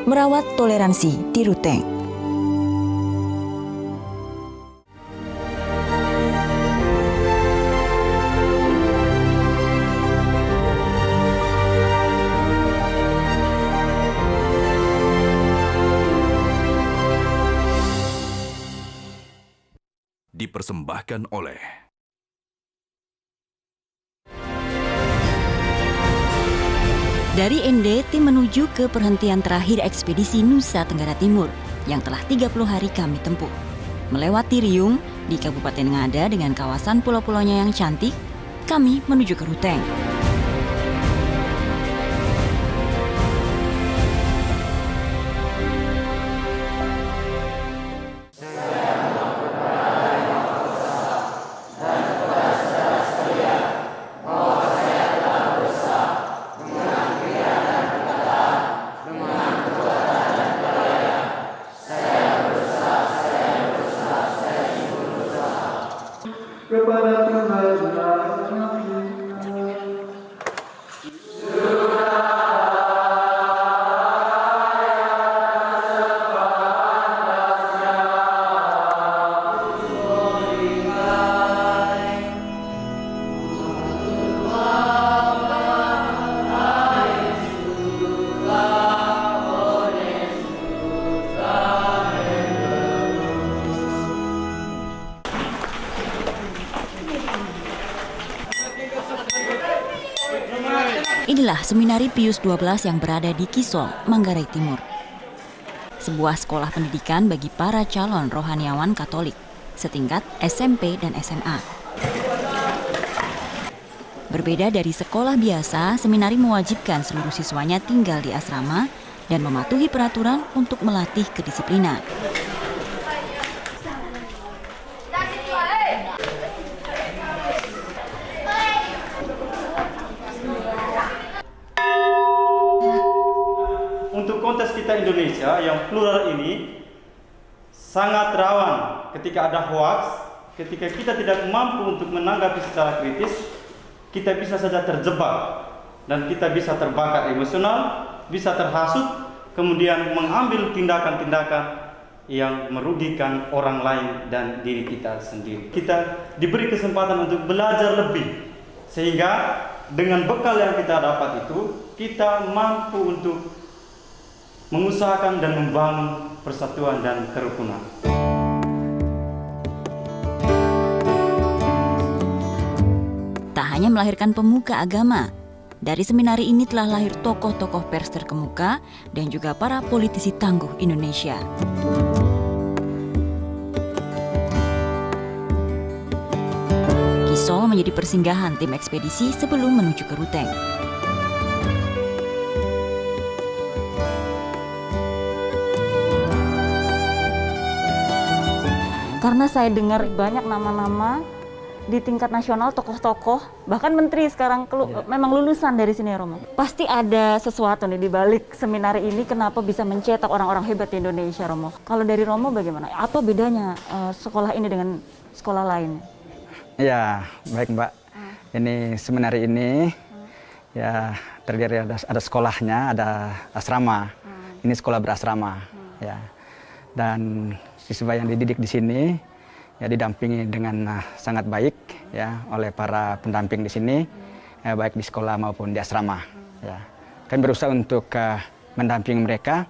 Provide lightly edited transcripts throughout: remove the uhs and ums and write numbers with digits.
Merawat toleransi di Ruteng. Dipersembahkan oleh Dari Ende, tim menuju ke perhentian terakhir ekspedisi Nusa Tenggara Timur yang telah 30 hari kami tempuh. Melewati Riung di Kabupaten Ngada dengan kawasan pulau-pulaunya yang cantik, kami menuju ke Ruteng. Kepada Tuhan Inilah Seminari Pius XII yang berada di Kisol, Manggarai Timur. Sebuah sekolah pendidikan bagi para calon rohaniawan Katolik, setingkat SMP dan SMA. Berbeda dari sekolah biasa, seminari mewajibkan seluruh siswanya tinggal di asrama dan mematuhi peraturan untuk melatih kedisiplinan. Untuk konteks kita Indonesia yang plural ini sangat rawan ketika ada hoax, ketika kita tidak mampu untuk menanggapi secara kritis, kita bisa saja terjebak dan kita bisa terbakar emosional, bisa terhasut, kemudian mengambil tindakan-tindakan yang merugikan orang lain dan diri kita sendiri. Kita diberi kesempatan untuk belajar lebih, sehingga dengan bekal yang kita dapat itu, kita mampu untuk mengusahakan dan membangun persatuan dan kerukunan. Tak hanya melahirkan pemuka agama, dari seminari ini telah lahir tokoh-tokoh pers terkemuka dan juga para politisi tangguh Indonesia. Kisol menjadi persinggahan tim ekspedisi sebelum menuju ke Ruteng. Karena saya dengar banyak nama-nama di tingkat nasional, tokoh-tokoh, bahkan menteri sekarang memang lulusan dari sini, Romo. Pasti ada sesuatu nih di balik seminari ini, kenapa bisa mencetak orang-orang hebat di Indonesia, Romo. Kalau dari Romo bagaimana? Apa bedanya sekolah ini dengan sekolah lain? Ya, baik Mbak. Ini seminari ini ya terdiri ada sekolahnya, ada asrama. Ini sekolah berasrama, ya. Dan siswa yang dididik di sini ya didampingi dengan sangat baik ya oleh para pendamping di sini, ya, baik di sekolah maupun di asrama. Ya, kami berusaha untuk mendampingi mereka,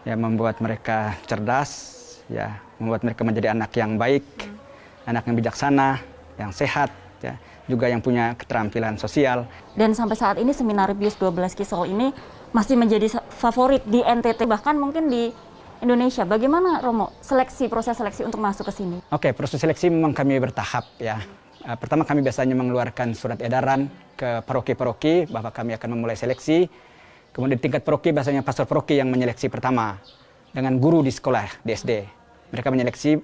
ya membuat mereka cerdas, ya membuat mereka menjadi anak yang baik, anak yang bijaksana, yang sehat, ya juga yang punya keterampilan sosial. Dan sampai saat ini Seminari Pius XII Kisol ini masih menjadi favorit di NTT, bahkan mungkin di Indonesia. Bagaimana, Romo, proses seleksi untuk masuk ke sini? Oke, proses seleksi memang kami bertahap ya. Pertama kami biasanya mengeluarkan surat edaran ke paroki-paroki bahwa kami akan memulai seleksi. Kemudian di tingkat paroki biasanya pastor paroki yang menyeleksi pertama dengan guru di sekolah, di SD. Mereka menyeleksi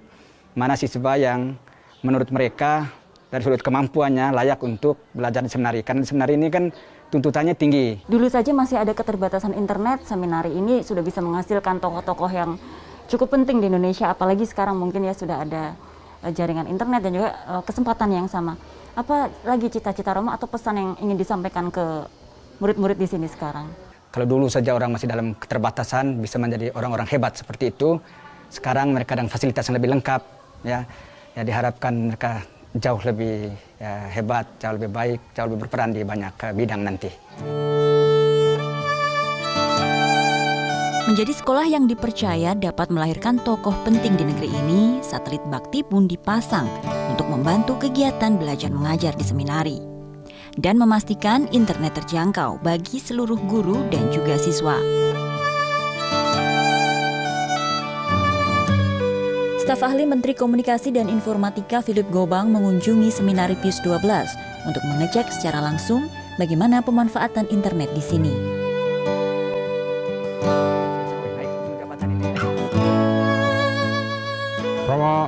mana siswa yang menurut mereka dari sudut kemampuannya layak untuk belajar di seminari. Karena di seminari ini kan tuntutannya tinggi. Dulu saja masih ada keterbatasan internet, seminari ini sudah bisa menghasilkan tokoh-tokoh yang cukup penting di Indonesia, apalagi sekarang mungkin ya sudah ada jaringan internet dan juga kesempatan yang sama. Apa lagi cita-cita Romo atau pesan yang ingin disampaikan ke murid-murid di sini sekarang? Kalau dulu saja orang masih dalam keterbatasan bisa menjadi orang-orang hebat seperti itu, sekarang mereka dengan fasilitas yang lebih lengkap, ya diharapkan mereka jauh lebih hebat, jauh lebih baik, jauh lebih berperan di banyak bidang nanti. Menjadi sekolah yang dipercaya dapat melahirkan tokoh penting di negeri ini, satelit bakti pun dipasang untuk membantu kegiatan belajar mengajar di seminari dan memastikan internet terjangkau bagi seluruh guru dan juga siswa. Staf ahli Menteri Komunikasi dan Informatika Philip Gobang mengunjungi seminari Pius 12 untuk mengecek secara langsung bagaimana pemanfaatan internet di sini. Romo,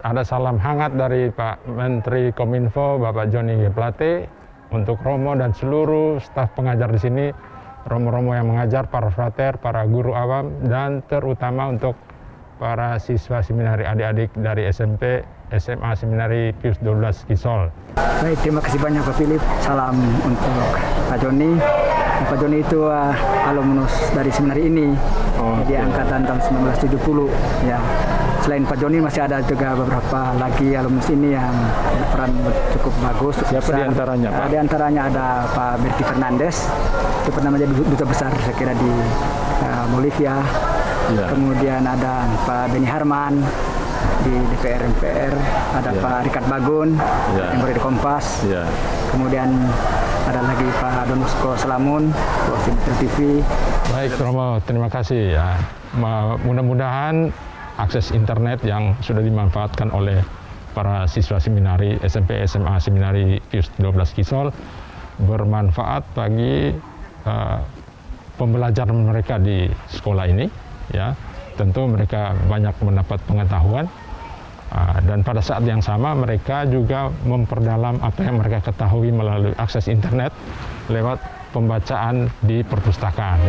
ada salam hangat dari Pak Menteri Kominfo, Bapak Joni G. Plate, untuk Romo dan seluruh staf pengajar di sini, Romo-Romo yang mengajar, para frater, para guru awam, dan terutama untuk para siswa seminari adik-adik dari SMP, SMA Seminari Pius 12 Kisol. Baik, terima kasih banyak Pak Philip. Salam untuk Pak Joni. Pak Joni itu alumnus dari seminari ini, jadi angkatan tahun 1970. Ya. Selain Pak Joni masih ada juga beberapa lagi alumnus ini yang berperan cukup bagus. Siapa di antaranya, Pak? Di antaranya ada Pak Berti Fernandes, itu pernah menjadi duta besar saya kira di Bolivia. Ya. Kemudian ada Pak Beni Harman di DPR MPR, ada Pak Richard Bagun yang berada di Kompas. Ya. Kemudian ada lagi Pak Donusko Selamun, wasit TV. Baik, Romo, terima kasih ya. Mudah-mudahan akses internet yang sudah dimanfaatkan oleh para siswa seminari SMP SMA Seminari Pius 12 Kisol bermanfaat bagi pembelajaran mereka di sekolah ini. Ya, tentu mereka banyak mendapat pengetahuan dan pada saat yang sama mereka juga memperdalam apa yang mereka ketahui melalui akses internet lewat pembacaan di perpustakaan.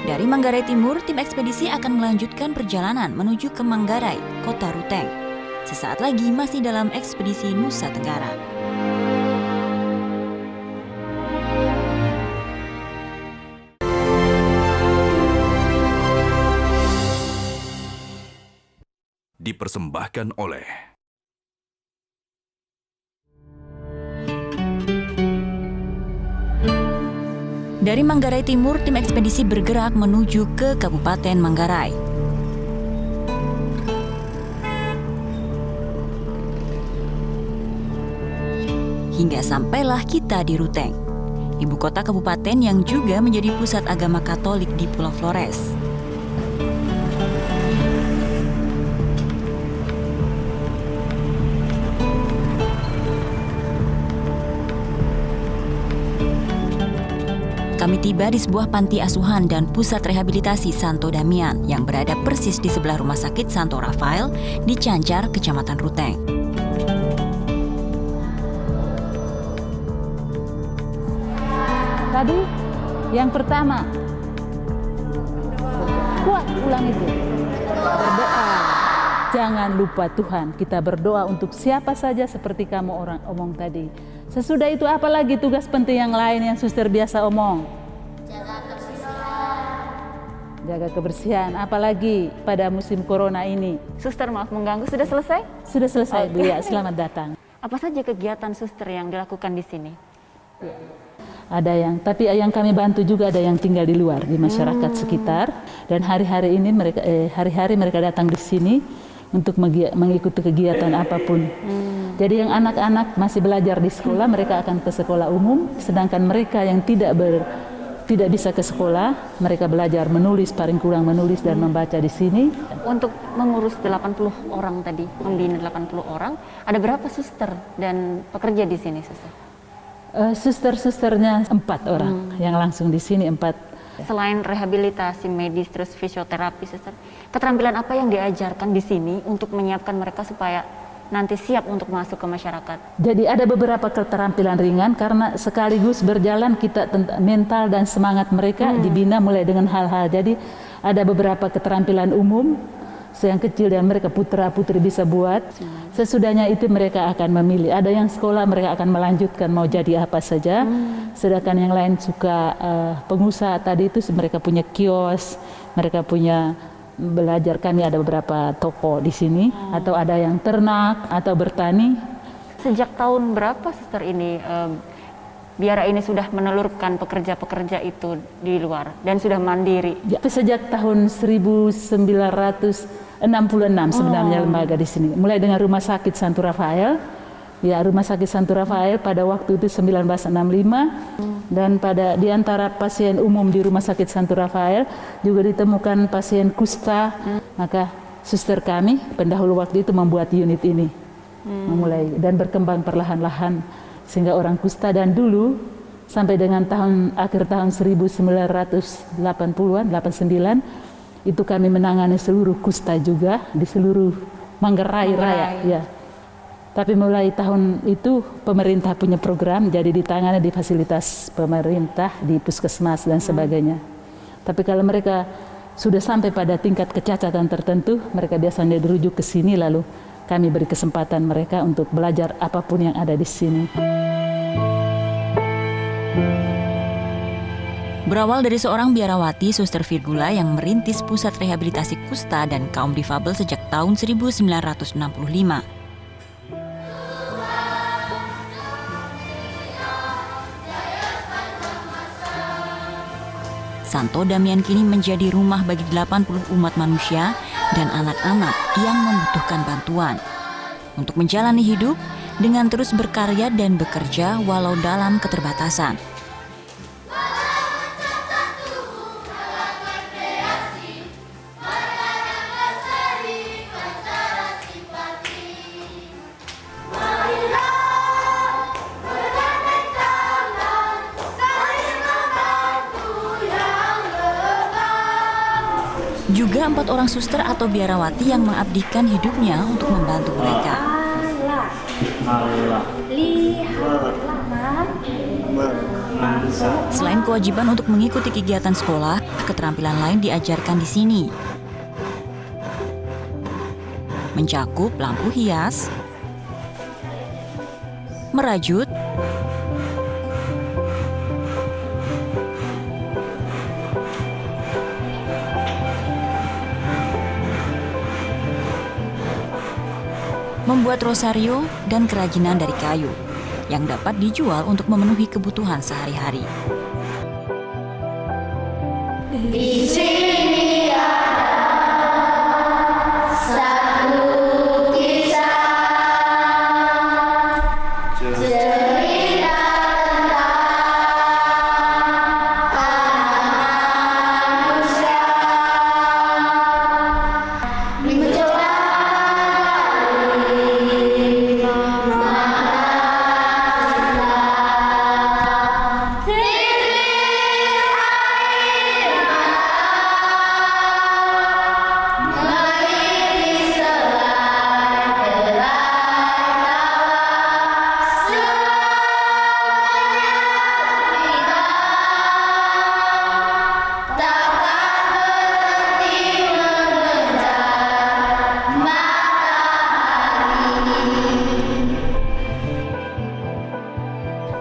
Dari Manggarai Timur, tim ekspedisi akan melanjutkan perjalanan menuju ke Manggarai, Kota Ruteng. Sesaat lagi masih dalam ekspedisi Nusa Tenggara. Dipersembahkan oleh Dari Manggarai Timur, tim ekspedisi bergerak menuju ke Kabupaten Manggarai. Hingga sampailah kita di Ruteng, ibu kota kabupaten yang juga menjadi pusat agama Katolik di Pulau Flores. Kami tiba di sebuah panti asuhan dan pusat rehabilitasi Santo Damian yang berada persis di sebelah Rumah Sakit Santo Rafael di Cancar, Kecamatan Ruteng. Tadi yang pertama, kuat ulang itu, berdoa. Jangan lupa Tuhan, kita berdoa untuk siapa saja seperti kamu orang omong tadi. Sesudah itu apa lagi tugas penting yang lain yang suster biasa omong? Jaga kebersihan, apalagi pada musim corona ini. Suster, maaf mengganggu, sudah selesai? Sudah selesai, Bu ya, selamat datang. Apa saja kegiatan suster yang dilakukan di sini? Ada tapi yang kami bantu juga ada yang tinggal di luar, di masyarakat sekitar. Dan hari-hari ini mereka datang di sini untuk mengikuti kegiatan apapun. Jadi yang anak-anak masih belajar di sekolah, mereka akan ke sekolah umum, sedangkan mereka yang tidak bisa ke sekolah, mereka belajar menulis, paling kurang menulis dan membaca di sini. Untuk mengurus 80 orang tadi, membina 80 orang, ada berapa suster dan pekerja di sini, suster? Suster-susternya 4 orang, yang langsung di sini 4. Selain rehabilitasi medis, terus fisioterapi, suster, keterampilan apa yang diajarkan di sini untuk menyiapkan mereka supaya nanti siap untuk masuk ke masyarakat? Jadi ada beberapa keterampilan ringan karena sekaligus berjalan kita mental dan semangat mereka dibina mulai dengan hal-hal. Jadi ada beberapa keterampilan umum yang kecil dan mereka putra-putri bisa buat. Sesudahnya itu mereka akan memilih. Ada yang sekolah mereka akan melanjutkan mau jadi apa saja. Sedangkan yang lain suka pengusaha tadi itu mereka punya kios, mereka punya belajar. Kami ada beberapa toko di sini, atau ada yang ternak atau bertani. Sejak tahun berapa Suster ini Biara ini sudah menelurkan pekerja-pekerja itu di luar dan sudah mandiri? Ya, sejak tahun 1966 sebenarnya lembaga di sini. Mulai dengan Rumah Sakit Santo Rafael. Ya, Rumah Sakit Santo Rafael pada waktu itu 1965 dan di antara pasien umum di Rumah Sakit Santo Rafael juga ditemukan pasien kusta. Maka suster kami pendahulu waktu itu membuat unit ini. Memulai dan berkembang perlahan-lahan sehingga orang kusta, dan dulu sampai dengan akhir tahun 1980-an 89 itu kami menangani seluruh kusta juga di seluruh Manggarai Raya ya. Tapi mulai tahun itu pemerintah punya program, jadi ditangani di fasilitas pemerintah di puskesmas dan sebagainya. Tapi kalau mereka sudah sampai pada tingkat kecacatan tertentu, mereka biasanya dirujuk ke sini, lalu kami beri kesempatan mereka untuk belajar apapun yang ada di sini. Berawal dari seorang biarawati, Suster Virgula yang merintis pusat rehabilitasi kusta dan kaum difabel sejak tahun 1965. Santo Damian kini menjadi rumah bagi 80 umat manusia dan anak-anak yang membutuhkan bantuan untuk menjalani hidup dengan terus berkarya dan bekerja walau dalam keterbatasan. Juga 4 orang suster atau biarawati yang mengabdikan hidupnya untuk membantu mereka. Selain kewajiban untuk mengikuti kegiatan sekolah, keterampilan lain diajarkan di sini. Mencakup lampu hias, merajut, membuat rosario dan kerajinan dari kayu yang dapat dijual untuk memenuhi kebutuhan sehari-hari. Di sini ada satu kisah cerita tentang anak manusia mencoba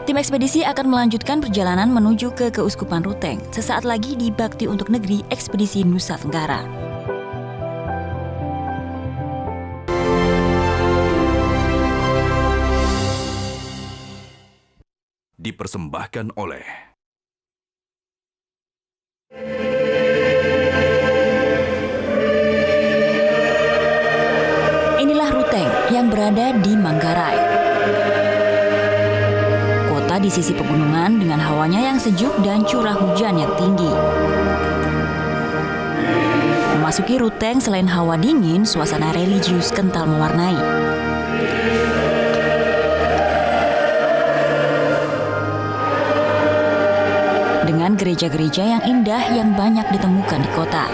Tim ekspedisi akan melanjutkan perjalanan menuju ke Keuskupan Ruteng sesaat lagi di Bakti untuk Negeri Ekspedisi Nusa Tenggara. Dipersembahkan oleh Inilah Ruteng yang berada di Manggarai. Kota di sisi pegunungan dengan hawanya yang sejuk dan curah hujan yang tinggi. Memasuki Ruteng selain hawa dingin, suasana religius kental mewarnai. Dengan gereja-gereja yang indah yang banyak ditemukan di kota.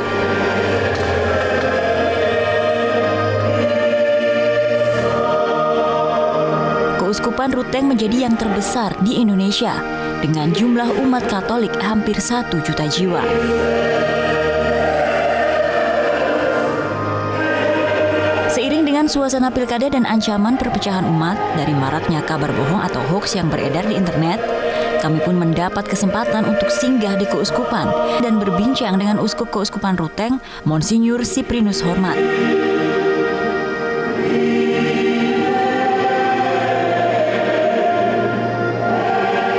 Keuskupan Ruteng menjadi yang terbesar di Indonesia dengan jumlah umat Katolik hampir 1 juta jiwa. Dengan suasana pilkada dan ancaman perpecahan umat dari maraknya kabar bohong atau hoaks yang beredar di internet, kami pun mendapat kesempatan untuk singgah di keuskupan dan berbincang dengan Uskup Keuskupan Ruteng, Monsinyur Siprinus Hormat.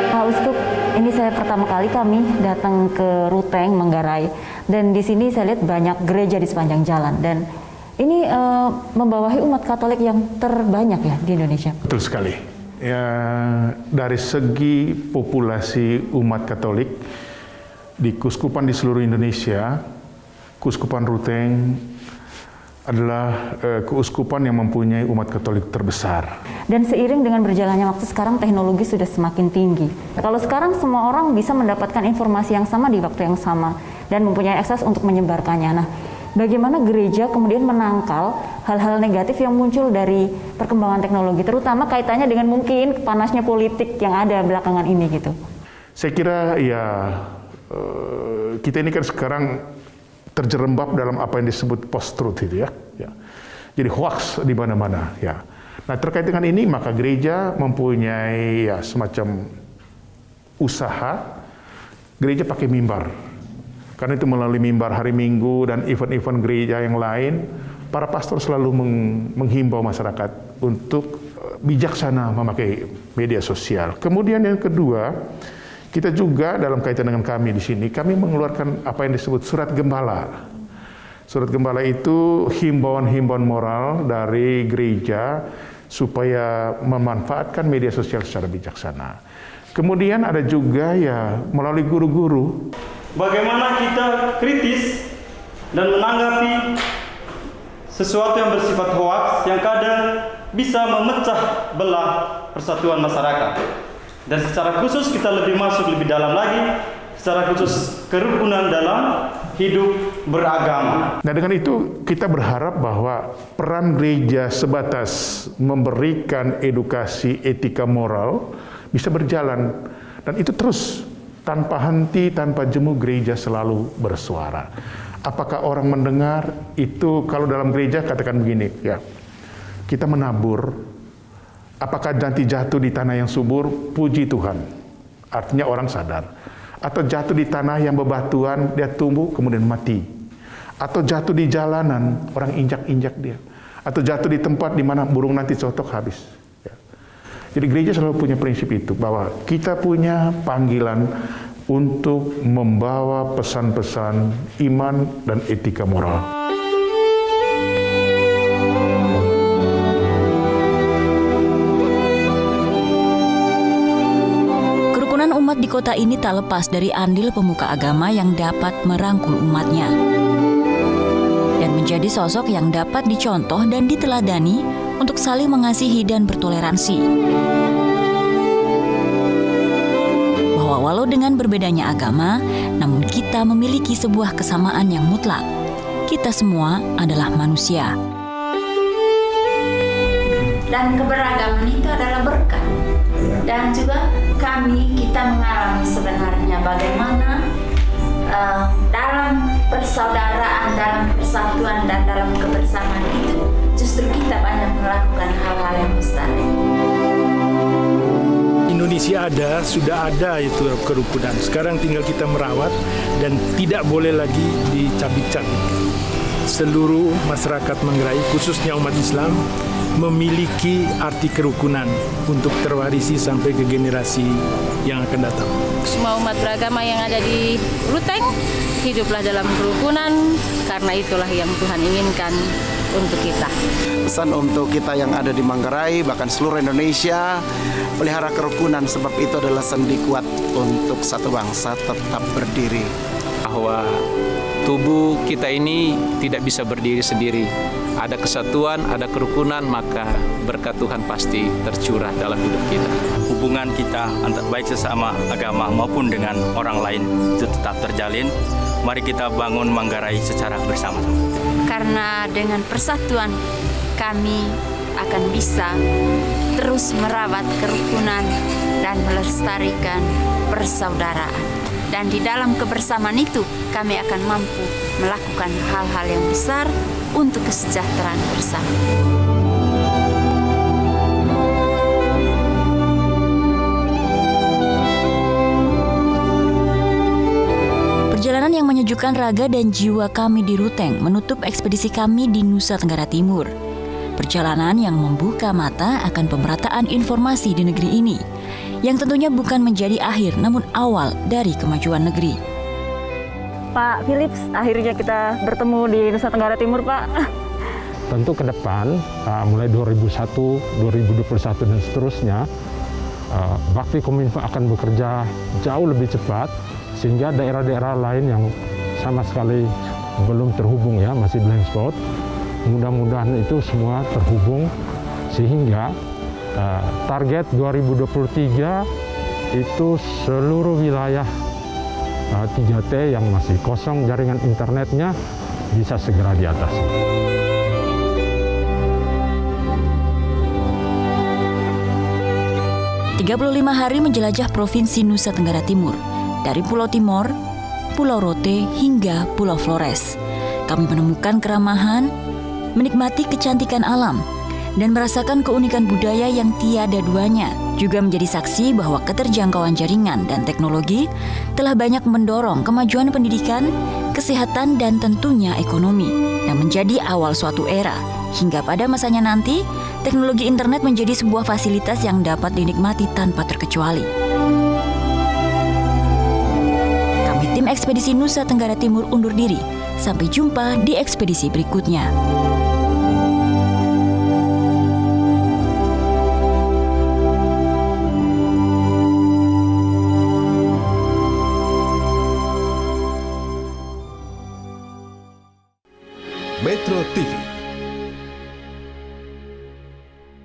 Pak Uskup, ini saya pertama kali kami datang ke Ruteng, Manggarai, dan di sini saya lihat banyak gereja di sepanjang jalan, dan ini membawahi umat Katolik yang terbanyak ya di Indonesia. Betul sekali. Ya, dari segi populasi umat Katolik di keuskupan di seluruh Indonesia, Keuskupan Ruteng adalah keuskupan yang mempunyai umat Katolik terbesar. Dan seiring dengan berjalannya waktu, sekarang teknologi sudah semakin tinggi. Kalau sekarang semua orang bisa mendapatkan informasi yang sama di waktu yang sama dan mempunyai akses untuk menyebarkannya. Nah, bagaimana gereja kemudian menangkal hal-hal negatif yang muncul dari perkembangan teknologi, terutama kaitannya dengan mungkin panasnya politik yang ada belakangan ini gitu? Saya kira ya kita ini kan sekarang terjerembab dalam apa yang disebut post-truth itu ya. Jadi hoax di mana-mana ya. Nah, terkait dengan ini maka gereja mempunyai ya semacam usaha. Gereja pakai mimbar. Karena itu melalui mimbar hari Minggu dan event-event gereja yang lain, para pastor selalu menghimbau masyarakat untuk bijaksana memakai media sosial. Kemudian yang kedua, kita juga dalam kaitan dengan kami di sini, kami mengeluarkan apa yang disebut surat gembala. Surat gembala itu himbauan-himbauan moral dari gereja supaya memanfaatkan media sosial secara bijaksana. Kemudian ada juga ya melalui guru-guru. Bagaimana kita kritis dan menanggapi sesuatu yang bersifat hoaks yang kadang bisa memecah belah persatuan masyarakat. Dan secara khusus kita lebih masuk lebih dalam lagi, secara khusus kerukunan dalam hidup beragama. Nah, dengan itu kita berharap bahwa peran gereja sebatas memberikan edukasi etika moral bisa berjalan, dan itu terus tanpa henti, tanpa jemu gereja selalu bersuara. Apakah orang mendengar itu? Kalau dalam gereja katakan begini ya, kita menabur, apakah nanti jatuh di tanah yang subur? Puji Tuhan, artinya orang sadar. Atau jatuh di tanah yang bebatuan, dia tumbuh kemudian mati. Atau jatuh di jalanan, orang injak-injak dia. Atau jatuh di tempat di mana burung nanti cotok habis. Jadi gereja selalu punya prinsip itu, bahwa kita punya panggilan untuk membawa pesan-pesan iman dan etika moral. Kerukunan umat di kota ini tak lepas dari andil pemuka agama yang dapat merangkul umatnya dan menjadi sosok yang dapat dicontoh dan diteladani untuk saling mengasihi dan bertoleransi. Bahwa walau dengan berbedanya agama, namun kita memiliki sebuah kesamaan yang mutlak. Kita semua adalah manusia. Dan keberagaman itu adalah berkat. Dan juga kita mengalami sebenarnya bagaimana dalam persaudaraan, dalam persatuan, dan dalam kebersamaan itu justru kita banyak melakukan hal-hal yang besar. Indonesia sudah ada itu kerukunan. Sekarang tinggal kita merawat dan tidak boleh lagi dicabik-cabik. Seluruh masyarakat Manggarai, khususnya umat Islam, memiliki arti kerukunan untuk terwarisi sampai ke generasi yang akan datang. Semua umat beragama yang ada di Ruteng, hiduplah dalam kerukunan, karena itulah yang Tuhan inginkan untuk kita. Pesan untuk kita yang ada di Manggarai, bahkan seluruh Indonesia, pelihara kerukunan, sebab itu adalah sendi kuat untuk satu bangsa tetap berdiri. Bahwa tubuh kita ini tidak bisa berdiri sendiri. Ada kesatuan, ada kerukunan, maka berkat Tuhan pasti tercurah dalam hidup kita. Hubungan kita baik sesama agama maupun dengan orang lain itu tetap terjalin. Mari kita bangun Manggarai secara bersama-sama. Karena dengan persatuan kami akan bisa terus merawat kerukunan dan melestarikan persaudaraan. Dan di dalam kebersamaan itu kami akan mampu melakukan hal-hal yang besar untuk kesejahteraan bersama. Perjalanan yang menyejukkan raga dan jiwa kami di Ruteng menutup ekspedisi kami di Nusa Tenggara Timur. Perjalanan yang membuka mata akan pemerataan informasi di negeri ini, yang tentunya bukan menjadi akhir namun awal dari kemajuan negeri. Pak Philips, akhirnya kita bertemu di Nusa Tenggara Timur, Pak. Tentu ke depan, mulai 2001, 2021 dan seterusnya, Bakti Kominfo akan bekerja jauh lebih cepat, sehingga daerah-daerah lain yang sama sekali belum terhubung ya, masih blank spot, mudah-mudahan itu semua terhubung, sehingga target 2023 itu seluruh wilayah 3T yang masih kosong jaringan internetnya bisa segera diatasi. "35 hari menjelajah Provinsi Nusa Tenggara Timur, dari Pulau Timor, Pulau Rote hingga Pulau Flores. Kami menemukan keramahan, menikmati kecantikan alam, dan merasakan keunikan budaya yang tiada duanya. Juga menjadi saksi bahwa keterjangkauan jaringan dan teknologi telah banyak mendorong kemajuan pendidikan, kesehatan, dan tentunya ekonomi, yang menjadi awal suatu era. Hingga pada masanya nanti, teknologi internet menjadi sebuah fasilitas yang dapat dinikmati tanpa terkecuali. Tim Ekspedisi Nusa Tenggara Timur undur diri. Sampai jumpa di ekspedisi berikutnya.